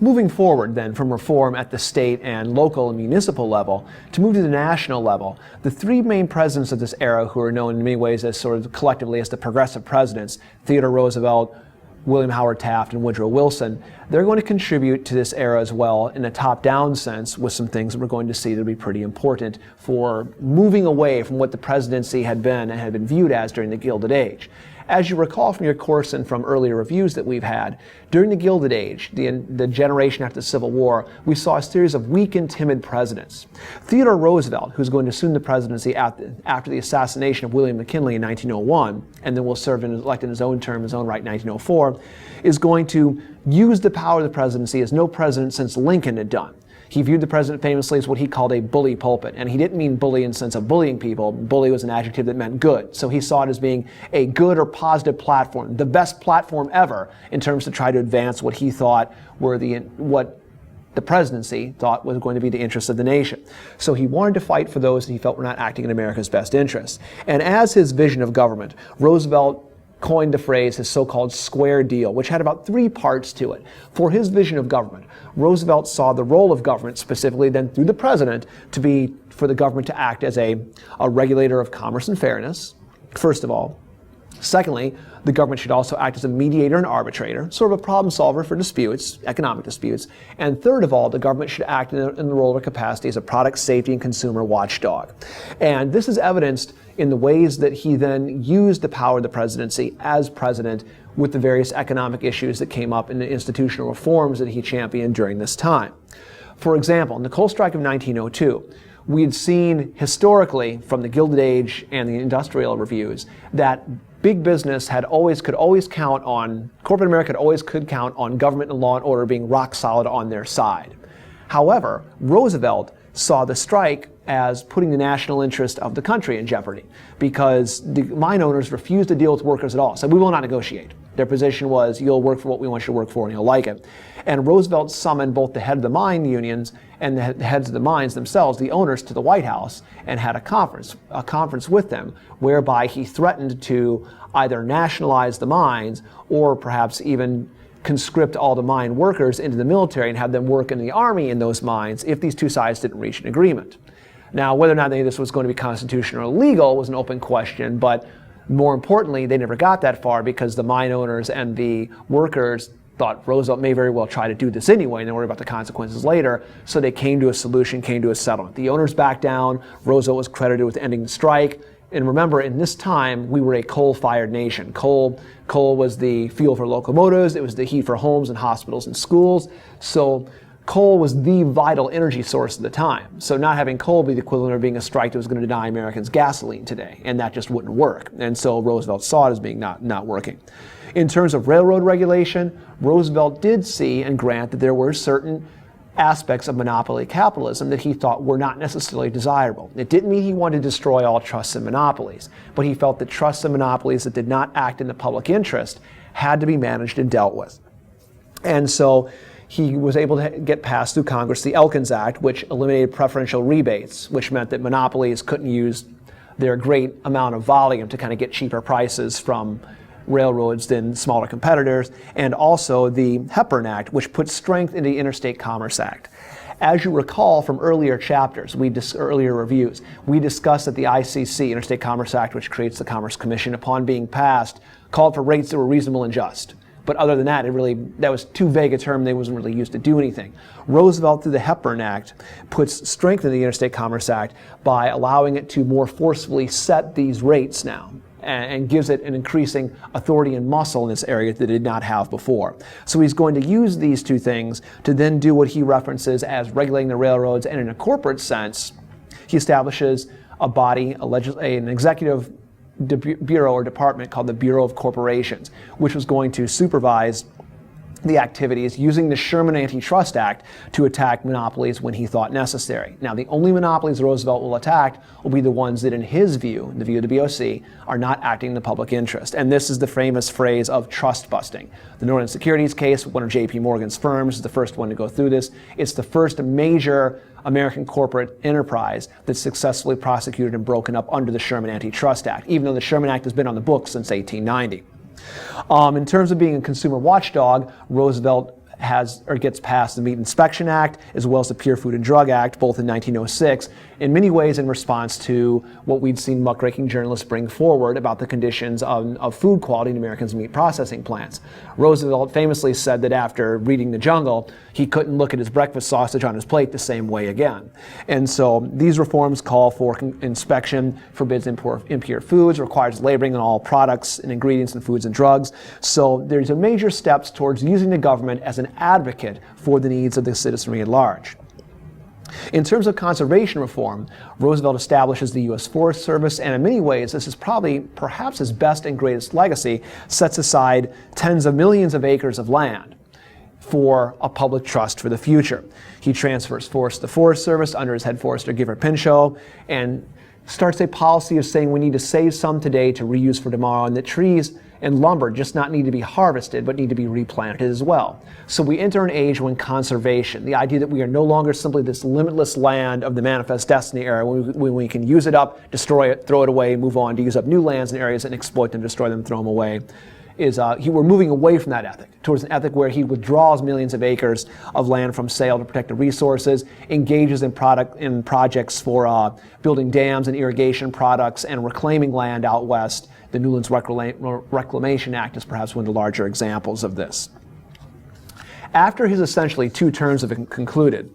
Moving forward then from reform at the state and local and municipal level to move to the national level, the three main presidents of this era, who are known in many ways as sort of collectively as the progressive presidents, Theodore Roosevelt, William Howard Taft, and Woodrow Wilson, they're going to contribute to this era as well in a top-down sense with some things that we're going to see that will be pretty important for moving away from what the presidency had been and had been viewed as during the Gilded Age. As you recall from your course and from earlier reviews that we've had, during the Gilded Age, the generation after the Civil War, we saw a series of weak and timid presidents. Theodore Roosevelt, who's going to assume the presidency after the assassination of William McKinley in 1901, and then will serve and elect in his own term, his own right, in 1904, is going to use the power of the presidency as no president since Lincoln had done. He viewed the president famously as what he called a bully pulpit. And he didn't mean bully in the sense of bullying people. Bully was an adjective that meant good. So he saw it as being a good or positive platform, the best platform ever in terms to try to advance what he thought were what the presidency thought was going to be the interests of the nation. So he wanted to fight for those that he felt were not acting in America's best interests. And as his vision of government, Roosevelt coined the phrase, his so-called square deal, which had about three parts to it. For his vision of government, Roosevelt saw the role of government, specifically then through the president, to be for the government to act as a regulator of commerce and fairness, first of all. Secondly, the government should also act as a mediator and arbitrator, sort of a problem solver for disputes, economic disputes. And third of all, the government should act in the role or capacity as a product safety and consumer watchdog. And this is evidenced in the ways that he then used the power of the presidency as president with the various economic issues that came up in the institutional reforms that he championed during this time. For example, in the coal strike of 1902, we had seen historically from the Gilded Age and the industrial reviews that big business could always count on, corporate America could count on government and law and order being rock solid on their side. However, Roosevelt saw the strike as putting the national interest of the country in jeopardy because the mine owners refused to deal with workers at all. So we will not negotiate. Their position was, you'll work for what we want you to work for and you'll like it. And Roosevelt summoned both the head of the mine unions and the heads of the mines themselves, the owners, to the White House and had a conference with them whereby he threatened to either nationalize the mines or perhaps even conscript all the mine workers into the military and have them work in the army in those mines if these two sides didn't reach an agreement. Now, whether or not any of this was going to be constitutional or legal was an open question, but more importantly, they never got that far because the mine owners and the workers thought Roosevelt may very well try to do this anyway and then worry about the consequences later. So they came to a solution, came to a settlement. The owners backed down. Roosevelt was credited with ending the strike. And remember, in this time, we were a coal-fired nation. Coal was the fuel for locomotives. It was the heat for homes and hospitals and schools. So coal was the vital energy source at the time. So not having coal be the equivalent of being a strike that was going to deny Americans gasoline today. And that just wouldn't work. And so Roosevelt saw it as being not working. In terms of railroad regulation, Roosevelt did see and grant that there were certain aspects of monopoly capitalism that he thought were not necessarily desirable. It didn't mean he wanted to destroy all trusts and monopolies, but he felt that trusts and monopolies that did not act in the public interest had to be managed and dealt with. And so he was able to get passed through Congress the Elkins Act, which eliminated preferential rebates, which meant that monopolies couldn't use their great amount of volume to kind of get cheaper prices from railroads than smaller competitors, and also the Hepburn Act, which put strength into the Interstate Commerce Act. As you recall from earlier chapters, earlier reviews, we discussed that the ICC, Interstate Commerce Act, which creates the Commerce Commission, upon being passed, called for rates that were reasonable and just. But other than that, that was too vague a term. They wasn't really used to do anything. Roosevelt, through the Hepburn Act, puts strength in the Interstate Commerce Act by allowing it to more forcefully set these rates now, and gives it an increasing authority and muscle in this area that it did not have before. So he's going to use these two things to then do what he references as regulating the railroads, and in a corporate sense, he establishes a body, an executive bureau or department called the Bureau of Corporations, which was going to supervise the activities using the Sherman Antitrust Act to attack monopolies when he thought necessary. Now, the only monopolies Roosevelt will attack will be the ones that, in his view, the view of the BOC, are not acting in the public interest. And this is the famous phrase of trust busting. The Northern Securities case, one of J.P. Morgan's firms, is the first one to go through this. It's the first major American corporate enterprise that's successfully prosecuted and broken up under the Sherman Antitrust Act, even though the Sherman Act has been on the books since 1890. In terms of being a consumer watchdog, Roosevelt gets passed the Meat Inspection Act as well as the Pure Food and Drug Act, both in 1906, in many ways in response to what we'd seen muckraking journalists bring forward about the conditions of food quality in Americans' meat processing plants. Roosevelt famously said that after reading The Jungle, he couldn't look at his breakfast sausage on his plate the same way again. And so these reforms call for inspection, forbids impure foods, requires labeling on all products and ingredients in foods and drugs. So there's a major steps towards using the government as an advocate for the needs of the citizenry at large. In terms of conservation reform, Roosevelt establishes the U.S. Forest Service, and in many ways, this is perhaps his best and greatest legacy, sets aside tens of millions of acres of land for a public trust for the future. He transfers forests to the Forest Service under his head forester, Gifford Pinchot, and starts a policy of saying we need to save some today to reuse for tomorrow, and that trees and lumber just not need to be harvested, but need to be replanted as well. So we enter an age when conservation, the idea that we are no longer simply this limitless land of the manifest destiny era, when we can use it up, destroy it, throw it away, move on to use up new lands and areas and exploit them, destroy them, throw them away, we're moving away from that ethic, towards an ethic where he withdraws millions of acres of land from sale to protect the resources, engages in projects for building dams and irrigation products and reclaiming land out west. The Newlands Reclamation Act is perhaps one of the larger examples of this. After his essentially 2 terms have been concluded,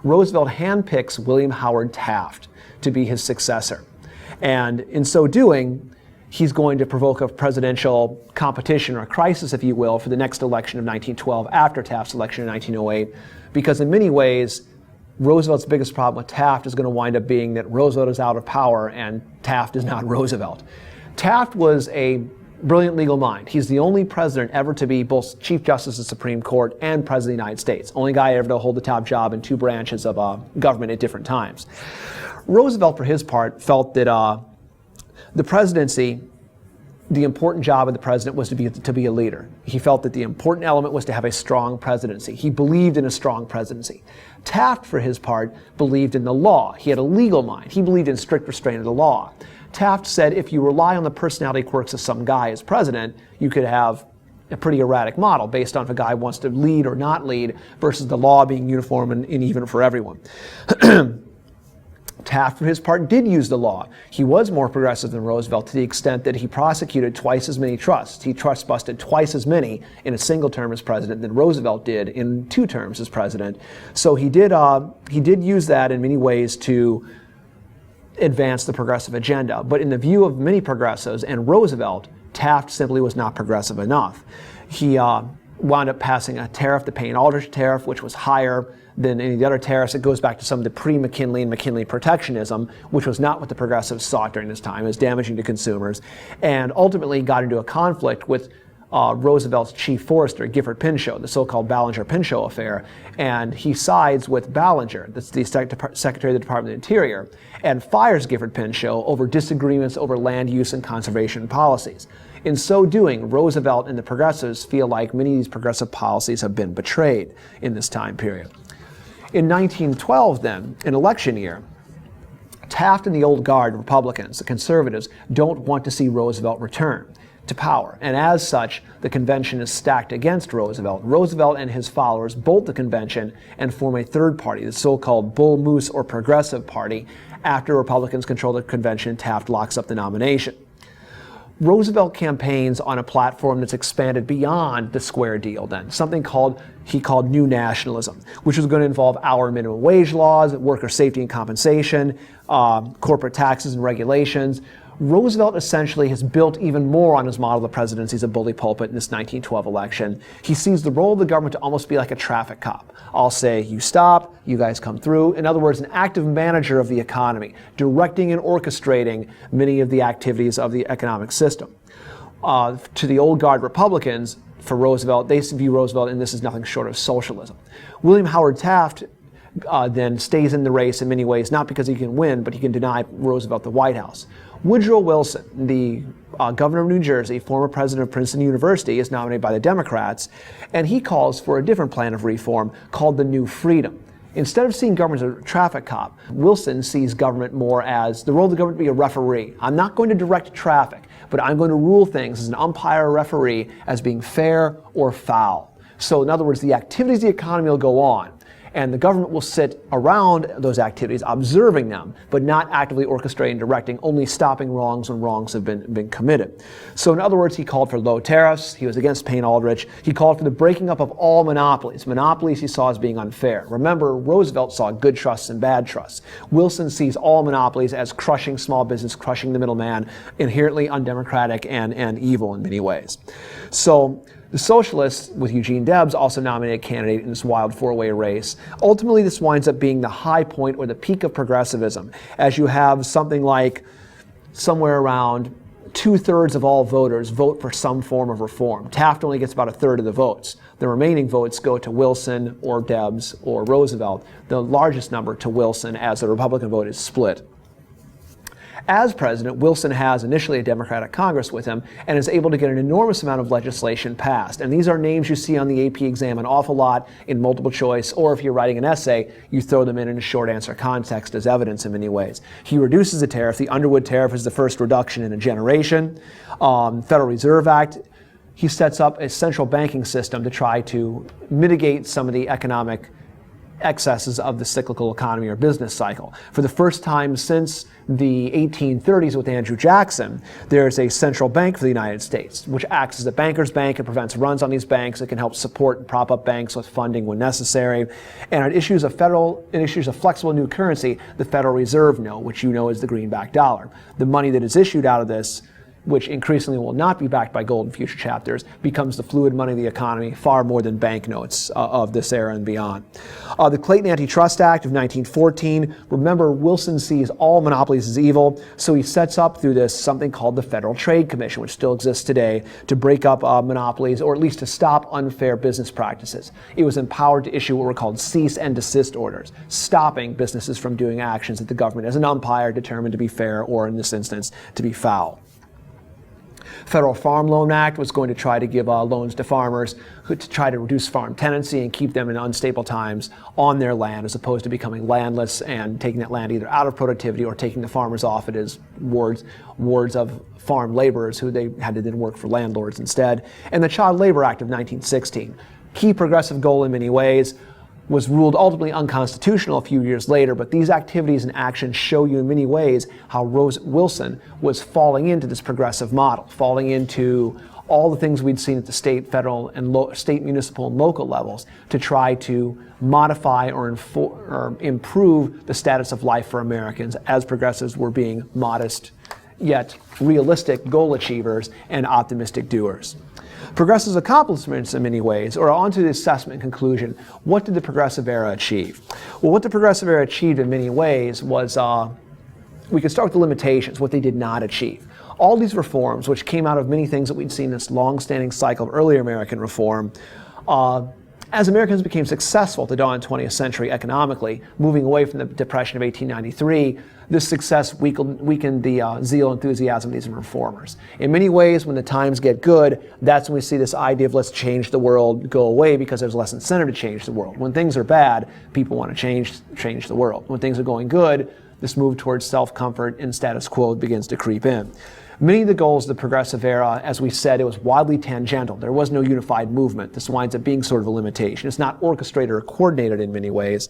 Roosevelt handpicks William Howard Taft to be his successor. And in so doing, he's going to provoke a presidential competition or a crisis, if you will, for the next election of 1912 after Taft's election in 1908, because in many ways, Roosevelt's biggest problem with Taft is going to wind up being that Roosevelt is out of power and Taft is not Roosevelt. Taft was a brilliant legal mind. He's the only president ever to be both Chief Justice of the Supreme Court and President of the United States. Only guy ever to hold the top job in 2 branches of government at different times. Roosevelt, for his part, felt that the presidency, the important job of the president was to be a leader. He felt that the important element was to have a strong presidency. He believed in a strong presidency. Taft, for his part, believed in the law. He had a legal mind. He believed in strict restraint of the law. Taft said if you rely on the personality quirks of some guy as president, you could have a pretty erratic model based on if a guy wants to lead or not lead versus the law being uniform and even for everyone. Taft, for his part, did use the law. He was more progressive than Roosevelt to the extent that he prosecuted twice as many trusts. He trust busted twice as many in a single term as president than Roosevelt did in 2 terms as president. So he did use that in many ways to advance the progressive agenda. But in the view of many progressives and Roosevelt, Taft simply was not progressive enough. He wound up passing a tariff, the Payne-Aldrich tariff, which was higher than any of the other tariffs. It goes back to some of the pre-McKinley and McKinley protectionism, which was not what the progressives sought during this time. It was damaging to consumers, and ultimately got into a conflict with Roosevelt's chief forester, Gifford Pinchot, the so-called Ballinger-Pinchot affair, and he sides with Ballinger, that's the Secretary of the Department of the Interior, and fires Gifford Pinchot over disagreements over land use and conservation policies. In so doing, Roosevelt and the progressives feel like many of these progressive policies have been betrayed in this time period. In 1912, then, an election year, Taft and the old guard Republicans, the conservatives, don't want to see Roosevelt return to power. And as such, the convention is stacked against Roosevelt. Roosevelt and his followers bolt the convention and form a third party, the so-called Bull Moose or Progressive Party. After Republicans control the convention, Taft locks up the nomination. Roosevelt campaigns on a platform that's expanded beyond the square deal then, something he called new nationalism, which was going to involve hour minimum wage laws, worker safety and compensation, corporate taxes and regulations. Roosevelt essentially has built even more on his model of the presidency as a bully pulpit in this 1912 election. He sees the role of the government to almost be like a traffic cop. I'll say, you stop, you guys come through. In other words, an active manager of the economy, directing and orchestrating many of the activities of the economic system. To the old guard Republicans, for Roosevelt, they view Roosevelt, and this is nothing short of socialism. William Howard Taft then stays in the race in many ways, not because he can win, but he can deny Roosevelt the White House. Woodrow Wilson, the governor of New Jersey, former president of Princeton University, is nominated by the Democrats, and he calls for a different plan of reform called the New Freedom. Instead of seeing government as a traffic cop, Wilson sees government more as the role of the government to be a referee. I'm not going to direct traffic, but I'm going to rule things as an umpire or referee as being fair or foul. So in other words, the activities of the economy will go on, and the government will sit around those activities, observing them, but not actively orchestrating and directing, only stopping wrongs when wrongs have been committed. So in other words, he called for low tariffs, he was against Payne-Aldrich, he called for the breaking up of all monopolies. Monopolies he saw as being unfair. Remember, Roosevelt saw good trusts and bad trusts. Wilson sees all monopolies as crushing small business, crushing the middleman, inherently undemocratic and evil in many ways. So the socialists, with Eugene Debs, also nominated a candidate in this wild four-way race. Ultimately, this winds up being the high point or the peak of progressivism, as you have something like somewhere around 2/3 of all voters vote for some form of reform. Taft only gets about 1/3 of the votes. The remaining votes go to Wilson or Debs or Roosevelt, the largest number to Wilson, as the Republican vote is split. As president, Wilson has initially a Democratic Congress with him and is able to get an enormous amount of legislation passed. And these are names you see on the AP exam an awful lot in multiple choice, or if you're writing an essay, you throw them in a short answer context as evidence in many ways. He reduces the tariff. The Underwood tariff is the first reduction in a generation. Federal Reserve Act, he sets up a central banking system to try to mitigate some of the economic excesses of the cyclical economy or business cycle. For the first time since the 1830s with Andrew Jackson, there's a central bank for the United States, which acts as a banker's bank and prevents runs on these banks. It can help support and prop up banks with funding when necessary. And it issues a flexible new currency, the Federal Reserve note, which you know is the greenback dollar. The money that is issued out of this, which increasingly will not be backed by gold in future chapters, becomes the fluid money of the economy, far more than banknotes of this era and beyond. The Clayton Antitrust Act of 1914, remember, Wilson sees all monopolies as evil, so he sets up through this something called the Federal Trade Commission, which still exists today, to break up monopolies, or at least to stop unfair business practices. It was empowered to issue what were called cease and desist orders, stopping businesses from doing actions that the government as an umpire determined to be fair, or in this instance, to be foul. Federal Farm Loan Act was going to try to give loans to farmers to try to reduce farm tenancy and keep them in unstable times on their land, as opposed to becoming landless and taking that land either out of productivity or taking the farmers off it as wards of farm laborers who they had to then work for landlords instead. And the Child Labor Act of 1916, key progressive goal in many ways, was ruled ultimately unconstitutional a few years later, but these activities and actions show you in many ways how Wilson was falling into this progressive model, falling into all the things we'd seen at the state, federal, and state, municipal, and local levels to try to modify or improve the status of life for Americans, as progressives were being modest yet realistic goal achievers and optimistic doers. Progressives' accomplishments in many ways, or onto the assessment and conclusion, what did the progressive era achieve? Well, what the progressive era achieved in many ways was, we could start with the limitations, what they did not achieve. All these reforms, which came out of many things that we'd seen in this long-standing cycle of earlier American reform, as Americans became successful at the dawn of the 20th century economically, moving away from the Depression of 1893, this success weakened the zeal and enthusiasm of these reformers. In many ways, when the times get good, that's when we see this idea of let's change the world go away, because there's less incentive to change the world. When things are bad, people want to change the world. When things are going good, this move towards self-comfort and status quo begins to creep in. Many of the goals of the progressive era, as we said, it was widely tangential. There was no unified movement. This winds up being sort of a limitation. It's not orchestrated or coordinated in many ways.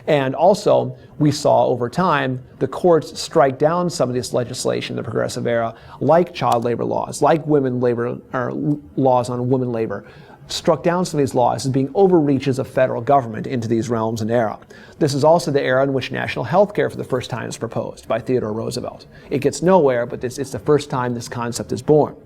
And also, we saw over time the courts strike down some of this legislation in the progressive era, like child labor laws, like women labor, or laws on women labor, struck down some of these laws as being overreaches of federal government into these realms and era. This is also the era in which national health care for the first time is proposed by Theodore Roosevelt. It gets nowhere, but it's the first time this concept is born.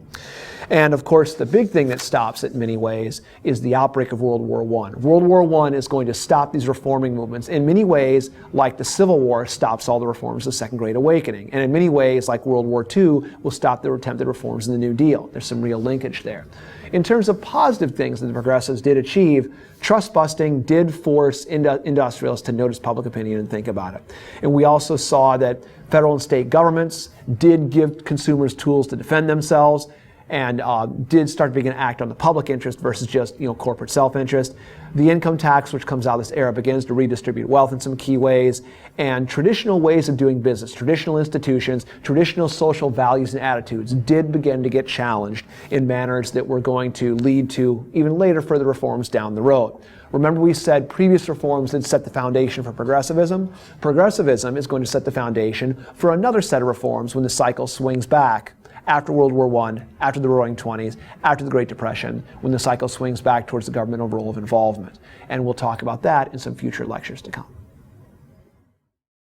And of course, the big thing that stops it in many ways is the outbreak of World War I. World War I is going to stop these reforming movements in many ways, like the Civil War stops all the reforms of the Second Great Awakening. And in many ways, like World War II, will stop the attempted reforms in the New Deal. There's some real linkage there. In terms of positive things that the progressives did achieve, trust busting did force industrialists to notice public opinion and think about it. And we also saw that federal and state governments did give consumers tools to defend themselves. and did start to begin to act on the public interest versus just corporate self-interest. The income tax, which comes out of this era, begins to redistribute wealth in some key ways, and traditional ways of doing business, traditional institutions, traditional social values and attitudes did begin to get challenged in manners that were going to lead to even later further reforms down the road. Remember, we said previous reforms had set the foundation for progressivism. Progressivism is going to set the foundation for another set of reforms when the cycle swings back after World War I, after the Roaring '20s, after the Great Depression, when the cycle swings back towards the governmental role of involvement. And we'll talk about that in some future lectures to come.